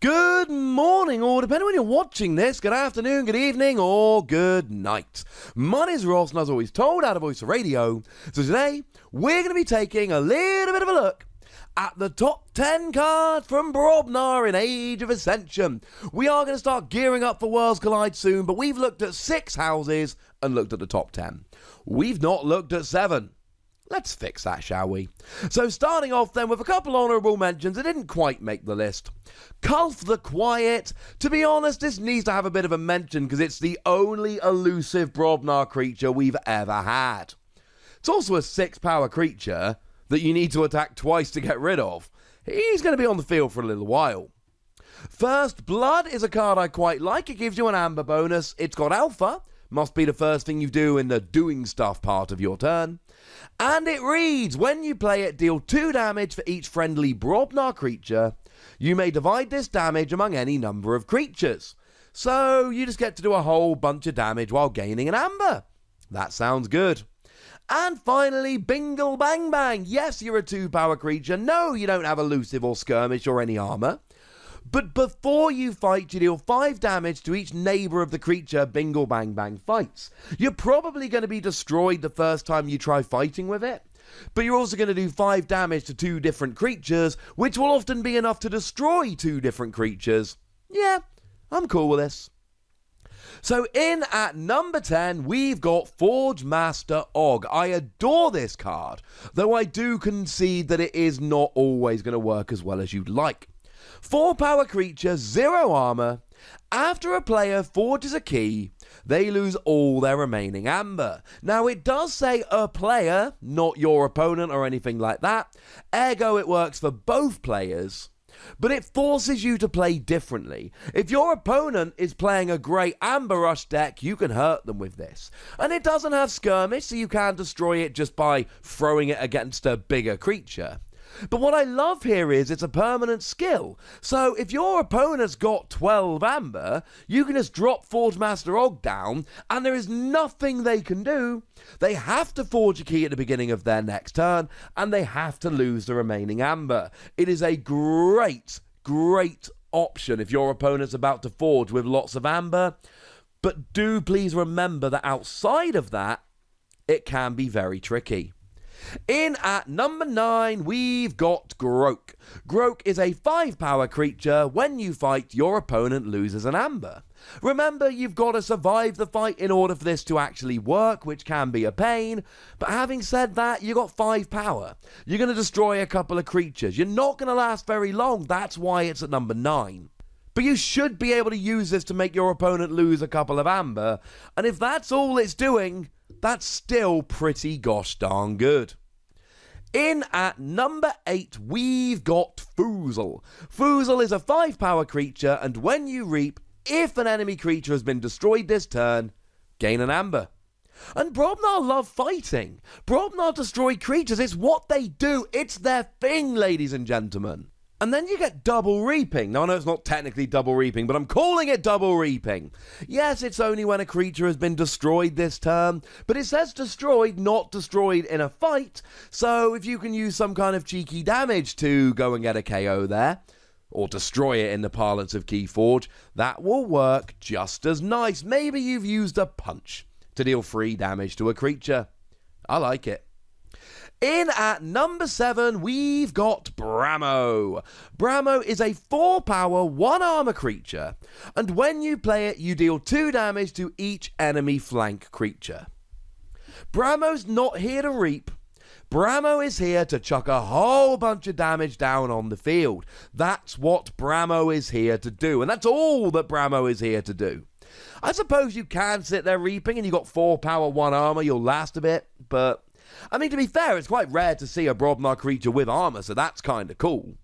Good morning, or depending on when you're watching this, good afternoon, good evening, or good night. My name is Ross, and as always told, out of Voice of Radio. So today, we're going to be taking a little bit of a look at the top 10 cards from Brobnar in Age of Ascension. We are going to start gearing up for Worlds Collide soon, but we've looked at 6 houses and looked at the top 10. We've not looked at 7. Let's fix that, shall we? So starting off then with a couple honourable mentions that didn't quite make the list. Kulf the Quiet. To be honest, this needs to have a bit of a mention because it's the only elusive Brobnar creature we've ever had. It's also a 6-power creature that you need to attack twice to get rid of. He's going to be on the field for a little while. First Blood is a card I quite like. It gives you an amber bonus. It's got alpha. Must be the first thing you do in the doing stuff part of your turn. And it reads, when you play it, deal 2 damage for each friendly Brobnar creature. You may divide this damage among any number of creatures. So you just get to do a whole bunch of damage while gaining an amber. That sounds good. And finally, Bingle Bang Bang. Yes, you're a 2-power creature. No, you don't have elusive or skirmish or any armor. But before you fight, you deal 5 damage to each neighbour of the creature Bingle Bang Bang fights. You're probably going to be destroyed the first time you try fighting with it, but you're also going to do 5 damage to 2 different creatures, which will often be enough to destroy 2 different creatures. Yeah, I'm cool with this. So in at number 10, we've got Forge Master Ogg. I adore this card, though I do concede that it is not always going to work as well as you'd like. 4-power creature, 0 armor. After a player forges a key, they lose all their remaining amber. Now, it does say a player, not your opponent or anything like that. Ergo, it works for both players, but it forces you to play differently. If your opponent is playing a great Amber Rush deck, you can hurt them with this. And it doesn't have skirmish, so you can destroy it just by throwing it against a bigger creature. But what I love here is it's a permanent skill. So if your opponent's got 12 amber, you can just drop Forge Master Ogg down and there is nothing they can do. They have to forge a key at the beginning of their next turn and they have to lose the remaining amber. It is a great option if your opponent's about to forge with lots of amber. But do please remember that outside of that, it can be very tricky. In at number 9, we've got Grok. Grok is a 5-power creature. When you fight, your opponent loses an amber. Remember, you've got to survive the fight in order for this to actually work, which can be a pain. But having said that, you got 5 power. You're going to destroy a couple of creatures. You're not going to last very long. That's why it's at number 9. But you should be able to use this to make your opponent lose a couple of amber. And if that's all it's doing, that's still pretty gosh darn good. In at number 8, we've got Foozle. Foozle is a 5-power creature, and when you reap, if an enemy creature has been destroyed this turn, gain an amber. And Brobnar love fighting. Brobnar destroy creatures. It's what they do. It's their thing, ladies and gentlemen. And then you get double reaping. Now, I know it's not technically double reaping, but I'm calling it double reaping. Yes, it's only when a creature has been destroyed this turn, but it says destroyed, not destroyed in a fight. So if you can use some kind of cheeky damage to go and get a KO there, or destroy it in the parlance of Keyforge, that will work just as nice. Maybe you've used a punch to deal 3 damage to a creature. I like it. In at number 7, we've got Brammo. Brammo is a 4-power, 1-armor creature, and when you play it, you deal 2 damage to each enemy flank creature. Brammo's not here to reap. Brammo is here to chuck a whole bunch of damage down on the field. That's what Brammo is here to do, and that's all that Brammo is here to do. I suppose you can sit there reaping and you got 4-power, 1 armor, you'll last a bit, but I mean, to be fair, it's quite rare to see a Brobnar creature with armor, so that's kind of cool.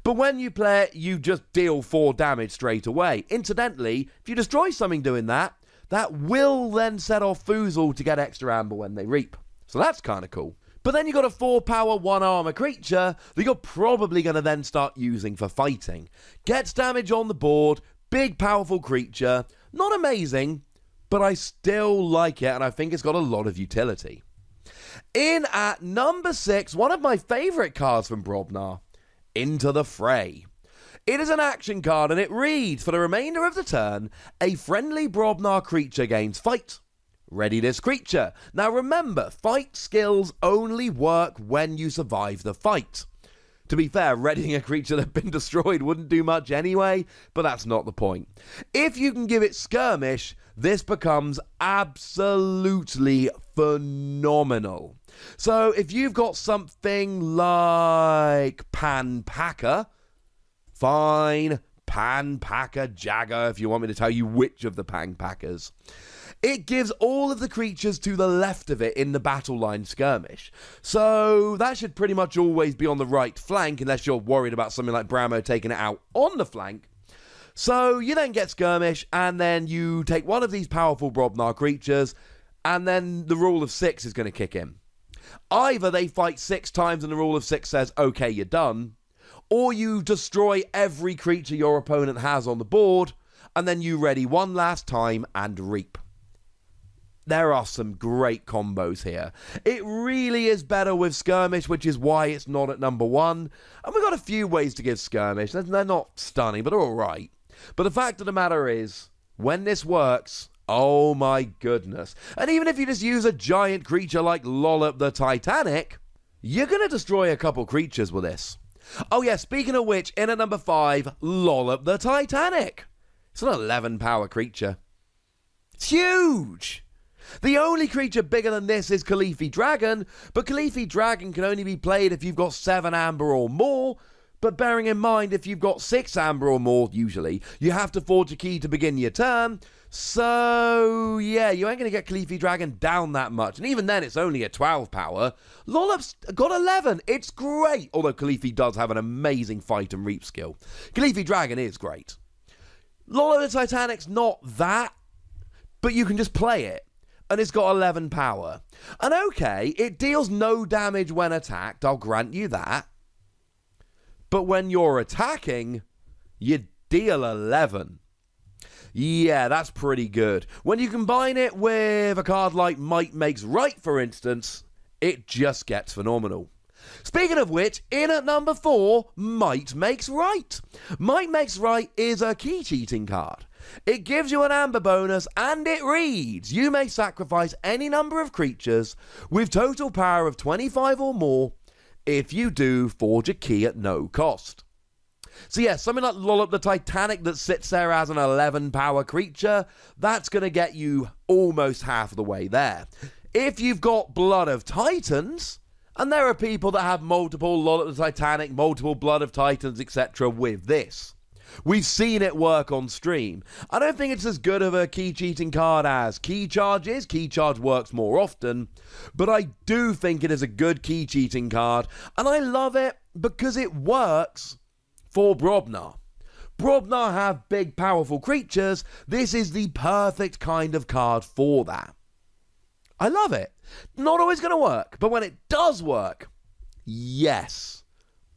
But when you play it, you just deal 4 damage straight away. Incidentally, if you destroy something doing that, that will then set off Foozle to get extra amber when they reap. So that's kind of cool. But then you got a 4-power, 1-armor creature that you're probably going to then start using for fighting. Gets damage on the board, big powerful creature. Not amazing, but I still like it, and I think it's got a lot of utility. In at number 6, one of my favourite cards from Brobnar, Into the Fray. It is an action card and it reads, for the remainder of the turn, a friendly Brobnar creature gains fight. Ready this creature. Now remember, fight skills only work when you survive the fight. To be fair, readying a creature that had been destroyed wouldn't do much anyway, but that's not the point. If you can give it skirmish, this becomes absolutely phenomenal. So if you've got something like Panpacker, fine, Panpacker Jagger, if you want me to tell you which of the Panpackers. It gives all of the creatures to the left of it in the battle line skirmish. So that should pretty much always be on the right flank, unless you're worried about something like Brammo taking it out on the flank. So you then get skirmish, and then you take one of these powerful Brobnar creatures, and then the rule of 6 is going to kick in. Either they fight 6 times and the rule of 6 says, okay, you're done, or you destroy every creature your opponent has on the board, and then you ready one last time and reap. There are some great combos here. It really is better with skirmish, which is why it's not at number 1. And we've got a few ways to give skirmish. They're not stunning, but they're alright. But the fact of the matter is, when this works, oh my goodness. And even if you just use a giant creature like Lollop the Titanic, you're going to destroy a couple creatures with this. Oh yeah, speaking of which, in at number 5, Lollop the Titanic. It's an 11 power creature. It's huge! The only creature bigger than this is Khalifi Dragon, but Khalifi Dragon can only be played if you've got 7 amber or more, but bearing in mind if you've got 6 amber or more, usually, you have to forge a key to begin your turn, so yeah, you ain't going to get Khalifi Dragon down that much, and even then it's only a 12 power. Lollop's got 11, it's great, although Khalifi does have an amazing fight and reap skill. Khalifi Dragon is great. Lollop the Titanic's not that, but you can just play it. And it's got 11 power. And okay, it deals no damage when attacked, I'll grant you that. But when you're attacking, you deal 11. Yeah, that's pretty good. When you combine it with a card like Might Makes Right, for instance, it just gets phenomenal. Speaking of which, in at number 4, Might Makes Right. Might Makes Right is a key cheating card. It gives you an amber bonus, and it reads, you may sacrifice any number of creatures with total power of 25 or more. If you do, forge a key at no cost. So yeah, something like Lollop the Titanic that sits there as an 11 power creature, that's going to get you almost half of the way there. If you've got Blood of Titans, and there are people that have multiple Lollop the Titanic, multiple Blood of Titans, etc. with this. We've seen it work on stream. I don't think it's as good of a key cheating card as Key Charge is. Key Charge works more often. But I do think it is a good key cheating card. And I love it because it works for Brobnar. Brobnar have big, powerful creatures. This is the perfect kind of card for that. I love it. Not always going to work. But when it does work, yes.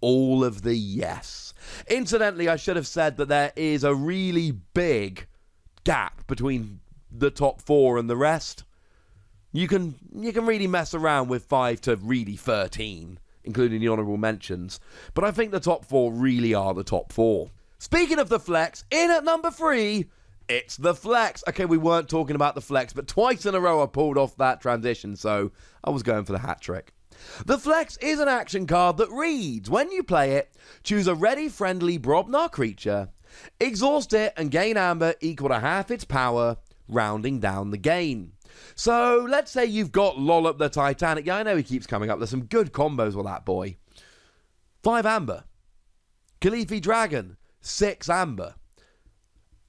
All of the yes. Incidentally, I should have said that there is a really big gap between the top 4 and the rest. You can really mess around with 5 to really 13, including the honourable mentions. But I think the top 4 really are the top 4. Speaking of the flex, in at number 3, it's the flex. Okay, we weren't talking about the flex, but twice in a row I pulled off that transition, so I was going for the hat trick. The flex is an action card that reads, when you play it, choose a ready friendly Brobnar creature, exhaust it and gain amber equal to half its power, rounding down the gain. So let's say you've got Lollop the Titanic. Yeah, I know he keeps coming up. There's some good combos with that boy. 5 amber. Khalifi Dragon, 6 amber.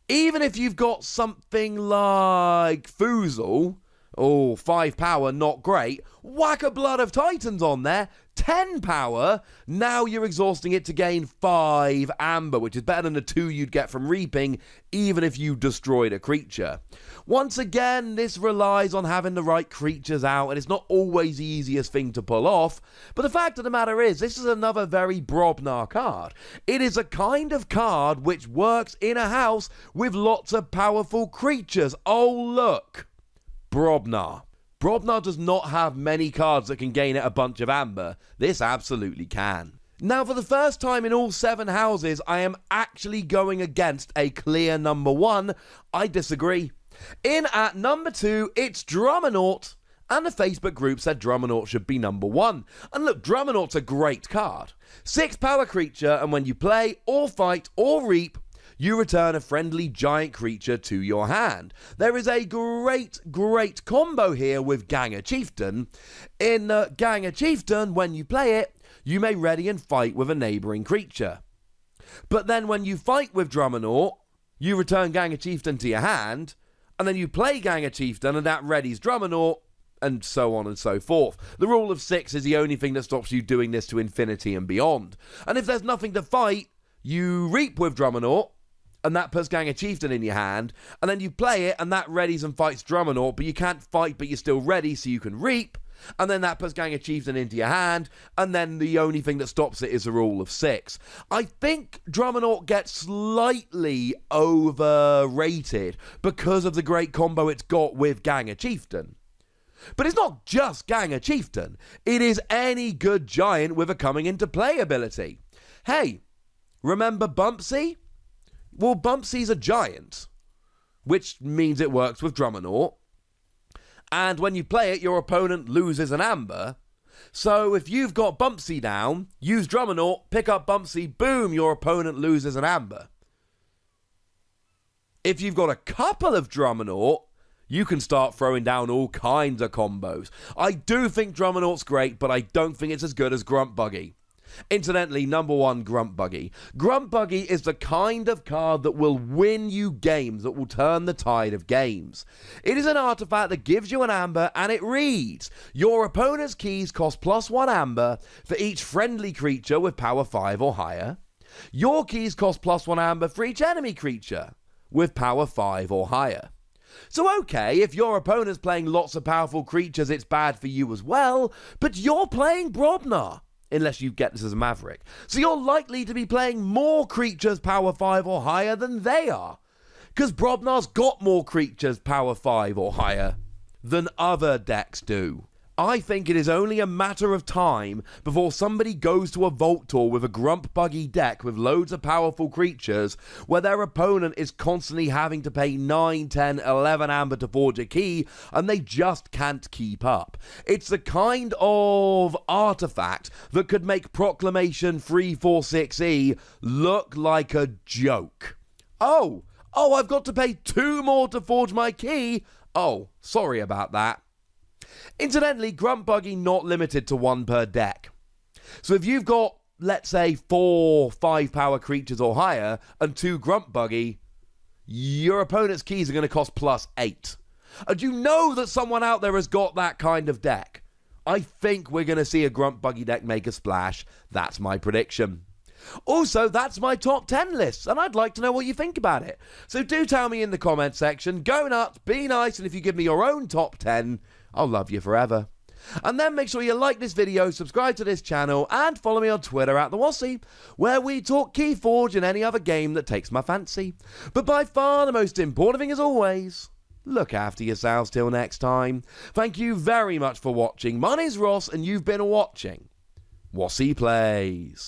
Even if you've got something like Foozle, 5 power, not great. Whack a Blood of Titans on there, 10 power. Now you're exhausting it to gain 5 amber, which is better than the 2 you'd get from reaping, even if you destroyed a creature. Once again, this relies on having the right creatures out, and it's not always the easiest thing to pull off. But the fact of the matter is, this is another very Brobnar card. It is a kind of card which works in a house with lots of powerful creatures. Oh, look. Brobnar. Brobnar does not have many cards that can gain it a bunch of amber. This absolutely can. Now, for the first time in all 7 houses, I am actually going against a clear number 1. I disagree. In at number 2, it's Drummernaut, and the Facebook group said Drummernaut should be number 1. And look, Drummernaut's a great card. 6 power creature, and when you play, or fight, or reap, you return a friendly giant creature to your hand. There is a great combo here with Ganger Chieftain. In Ganger Chieftain, when you play it, you may ready and fight with a neighbouring creature. But then when you fight with Drummernaut, you return Ganger Chieftain to your hand, and then you play Ganger Chieftain, and that readies Drummernaut, and so on and so forth. The rule of 6 is the only thing that stops you doing this to infinity and beyond. And if there's nothing to fight, you reap with Drummernaut, and that puts Ganger Chieftain in your hand, and then you play it, and that readies and fights Drummernaut, but you can't fight, but you're still ready, so you can reap, and then that puts Ganger Chieftain into your hand, and then the only thing that stops it is the rule of 6. I think Drummernaut gets slightly overrated because of the great combo it's got with Ganger Chieftain. But it's not just Ganger Chieftain, it is any good giant with a coming into play ability. Hey, remember Bumpsy? Well, Bumpsy's a giant, which means it works with Drummernaut. And when you play it, your opponent loses an amber. So if you've got Bumpsy down, use Drummernaut, pick up Bumpsy, boom, your opponent loses an amber. If you've got a couple of Drummernaut, you can start throwing down all kinds of combos. I do think Drummernaut's great, but I don't think it's as good as Grump Buggy. Incidentally, number 1, Grump Buggy. Grump Buggy is the kind of card that will win you games, that will turn the tide of games. It is an artifact that gives you an amber, and it reads, your opponent's keys cost +1 amber for each friendly creature with power 5 or higher. Your keys cost +1 amber for each enemy creature with power 5 or higher. So okay, if your opponent's playing lots of powerful creatures, it's bad for you as well, but you're playing Brobnar. Unless you get this as a Maverick. So you're likely to be playing more creatures power 5 or higher than they are. Because Brobnar's got more creatures power 5 or higher than other decks do. I think it is only a matter of time before somebody goes to a Vault Tour with a Grump Buggy deck with loads of powerful creatures where their opponent is constantly having to pay 9, 10, 11 amber to forge a key and they just can't keep up. It's the kind of artifact that could make Proclamation 346E look like a joke. Oh, I've got to pay 2 more to forge my key? Oh, sorry about that. Incidentally, Grump Buggy not limited to 1 per deck. So if you've got, let's say, 4 5-power creatures or higher and 2 Grump Buggy, your opponent's keys are going to cost +8. And you know that someone out there has got that kind of deck. I think we're going to see a Grump Buggy deck make a splash. That's my prediction. Also, that's my top 10 list, and I'd like to know what you think about it. So do tell me in the comment section. Go nuts, be nice, and if you give me your own top 10, I'll love you forever. And then make sure you like this video, subscribe to this channel, and follow me on Twitter at the Wossy, where we talk Keyforge and any other game that takes my fancy. But by far the most important thing as always, look after yourselves till next time. Thank you very much for watching. My name's Ross, and you've been watching Wossy Plays.